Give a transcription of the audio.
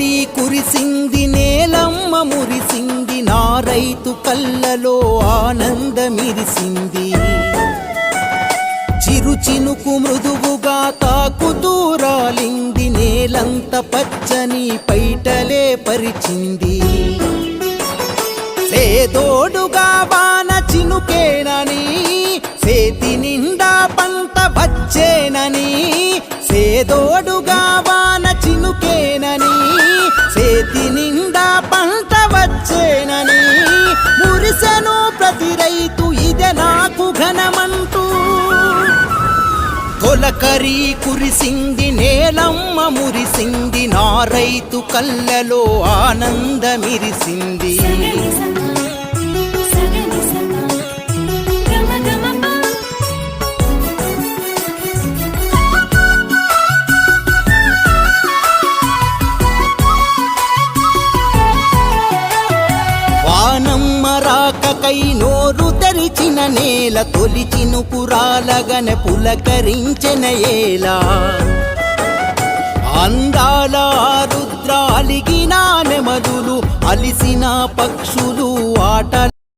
తొలకరి కురిసింది నేలమ్మ మురిసింది నా రైతు కళ్ళలో ఆనందమిరిసింది చిరు చినుకు మృదువుగా తాకుతూ రాలింది నేలంత పచ్చని పైటలే పరిచింది సేదోడుగా వాన చినుకేనని సేతి నిండా పంట వచ్చేనని సేదోడుగా వాన చినుకేనని సేతి నిండా పంట వచ్చేనని మురిసెను ప్రతి రైతు ఇదే నాకు ఘనమంటూ తొలకరి కురిసింది నేలమ్మ మురిసింది నా రైతు కళ్ళలో ఆనందమిరిసింది వానమ్మ రాకకై నోరు తెరిచిన నేల తొలి చినుకు రాలగనే పులకరించెన ఏలా అందాల రుద్ర అలిగిన నెమలులు అలిసిన పక్షులు ఆటల